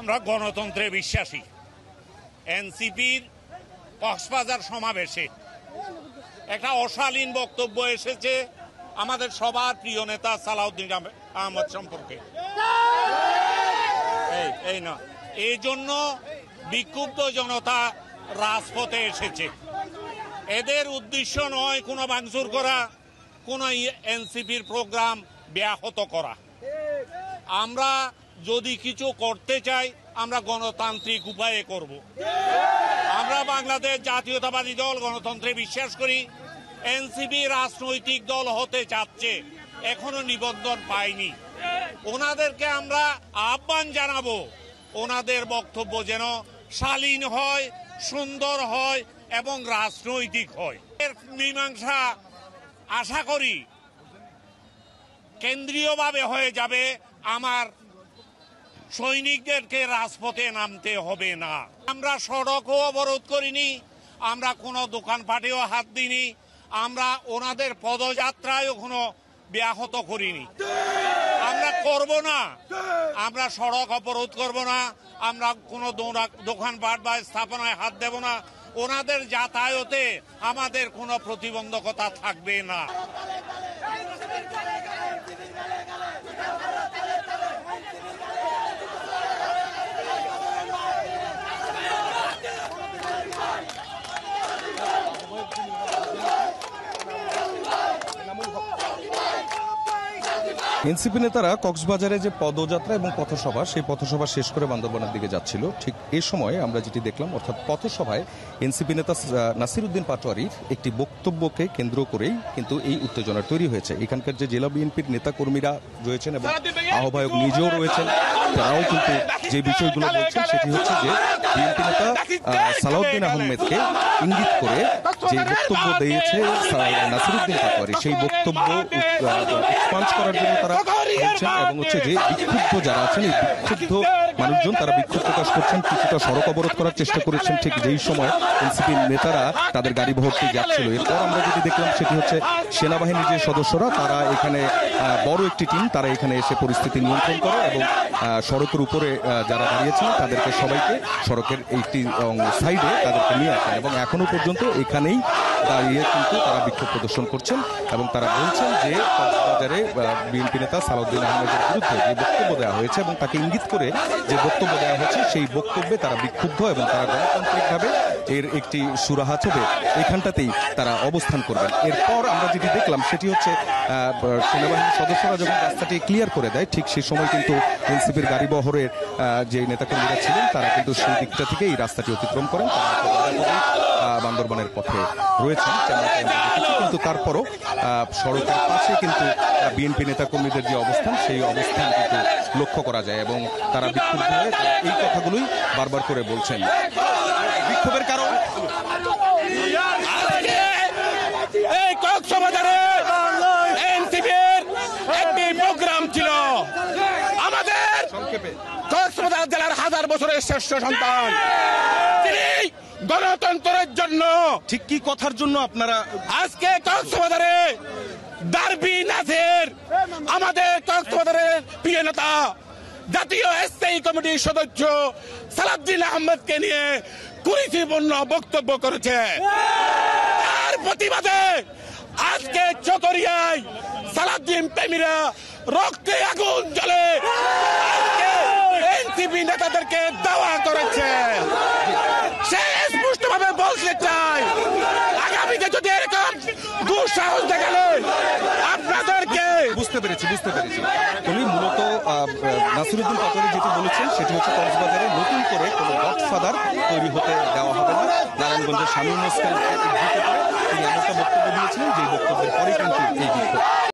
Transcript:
আমরা গণতন্ত্রে বিশ্বাসী। এনসিপির কক্সবাজার সমাবেশে একটা অশালীন বক্তব্য এসেছে আমাদের সবার প্রিয় নেতা সালাউদ্দিন আহমদ সম্পর্কে। এই জন্য বিক্ষুব্ধ জনতা রাজপথে এসেছে। এদের উদ্দেশ্য নয় কোনো ভাঙচুর করা, কোনো এনসিপির প্রোগ্রাম ব্যাহত করা। আমরা যদি কিছু করতে চাই আমরা গণতান্ত্রিক উপায়ে করব। আমরা বাংলাদেশ জাতীয়তাবাদী দল গণতন্ত্রে বিশ্বাস করি। এনসিপি রাজনৈতিক দল হতে চাচ্ছে, এখনো নিবন্ধন পায়নি। ওনাদেরকে আমরা আহ্বান জানাবো ওনাদের বক্তব্য যেন শালীন হয়, সুন্দর হয় এবং রাজনৈতিক হয়। এর মীমাংসা আশা করি কেন্দ্রীয়ভাবে হয়ে যাবে। আমার সৈনিকদেরকে রাজপথে নামতে হবে না। আমরা সড়কও অবরোধ করিনি, আমরা কোনো দোকানপাটেও হাত দিইনি, আমরা ওনাদের পদযাত্রায়ও কোনো ব্যাহত করিনি। আমরা করব না, আমরা সড়ক অবরোধ করব না, আমরা কোনো দোকানপাট বা স্থাপনায় হাত দেব না। ওনাদের যাতায়াতে আমাদের কোনো প্রতিবন্ধকতা থাকবে না। এনসিপি নেতারা কক্সবাজারে যে পদযাত্রা এবং পথসভা, সেই পথসভা শেষ করে বান্দরবানের দিকে যাচ্ছিল। ঠিক এই সময় আমরা যেটি দেখলাম, অর্থাৎ পথসভায় এনসিপি নেতা নাসির উদ্দিন পাটোয়ারির একটি বক্তব্যকে কেন্দ্র করেই কিন্তু এই উত্তেজনা তৈরি হয়েছে। এখানকার যে জেলা বিএনপির নেতা কর্মীরা রয়েছেন এবং আহ্বায়ক নিজেও রয়েছেন, তারাও কিন্তু যে বিষয়গুলো বলছেন সেটি হচ্ছে যে বিএনপি নেতা সালাউদ্দিন আহমেদকে ইঙ্গিত করে যে বক্তব্য দিয়েছে নাসির উদ্দিন পাটোয়ারি, সেই বক্তব্য এক্সপান্স করার জন্য তারা বলছেন এবং হচ্ছে যে বিক্ষুব্ধ যারা আছেন, এই বিক্ষুব্ধ মানুষজন তারা বিক্ষোভ প্রকাশ করছেন, কিছুটা সড়ক অবরোধ করার চেষ্টা করেছেন ঠিক যেই সময় এনসিপি নেতারা তাদের গাড়ি ভর্তি যাচ্ছিল। এরপর আমরা যেটি দেখলাম সেটি হচ্ছে সেনাবাহিনীর যে সদস্যরা তারা এখানে বড় একটি টিম, তারা এখানে এসে পরিস্থিতি নিয়ন্ত্রণ করে এবং সড়কের উপরে যারা দাঁড়িয়েছিলেন তাদেরকে সবাইকে সড়কের একটি সাইডে তাদেরকে নিয়ে আসেন এবং এখনো পর্যন্ত এখানেই দাঁড়িয়ে কিন্তু তারা বিক্ষোভ প্রদর্শন করছেন এবং তারা বলছেন যে কক্সবাজারে বিএনপি নেতা সালাউদ্দিন আহমেদের বিরুদ্ধে যে বক্তব্য দেওয়া হয়েছে এবং তাকে ইঙ্গিত করে যে বক্তব্য দেওয়া হয়েছে সেই বক্তব্যে তারা বিক্ষুব্ধ এবং তারা গণতান্ত্রিকভাবে এর একটি সুরাহা হবে এখানটাতেই তারা অবস্থান করবেন। এরপর আমরা যেটি দেখলাম সেটি হচ্ছে সেনাবাহিনীর সদস্যরা যখন রাস্তাটি ক্লিয়ার করে দেয় ঠিক সেই সময় কিন্তু এনসিপির গাড়ি বহরের যে নেতাকর্মীরা ছিলেন তারা কিন্তু সেই দিকটা থেকে এই রাস্তাটি অতিক্রম করেন। বান্দরবানের পথে রয়েছেন কিন্তু তারপরও সড়কের পাশে কিন্তু বিএনপি নেতাকর্মীদের যে অবস্থান সেই অবস্থান কিন্তু লক্ষ্য করা যায় এবং তারা বিক্ষুব্ধ হয়ে এই কথাগুলোই বারবার করে বলছেন। বিক্ষোভের কারণ এই কক্সবাজারে এনসিপির একটি প্রোগ্রাম ছিল। আমাদের কক্সবাজার জেলার 1000 বছরের শ্রেষ্ঠ সন্তান তিনি গণতন্ত্রের জন্য ঠিক কি কথার জন্য আপনারা আজকে কক্সবাজারে ডারবি নাসির আমাদের কক্সবাজারের প্রিয় নেতা জাতীয় স্থায়ী কমিটির সদস্য সালাউদ্দিন আহমেদকে নিয়ে কুরুচিপূর্ণ বক্তব্য করেছে। তার প্রতিবাদে আজকে চকরিয়ায় সালাউদ্দিন প্রেমীরা রক্তে আগুন জ্বলে এনসিপি নেতাদেরকে দাওয়া করেছে। সে স্পষ্টভাবে বলতে চায় আগামীতে যদি এরকম দুঃসাহস দেখালে আপনাদেরকে বুঝতে পেরেছি। তুমি মূলত নাসির উদ্দিন পাটোয়ারি যেটি বলেছেন সেটি হচ্ছে কক্সবাজারে নতুন করে কোনো গডফাদার তৈরি হতে দেওয়া হবে না। নারায়ণগঞ্জের শামীম মোস্তাক তিনি এমন একটা বক্তব্য দিয়েছিলেন যে বক্তব্যের পরে কিন্তু এই বিক্ষোভ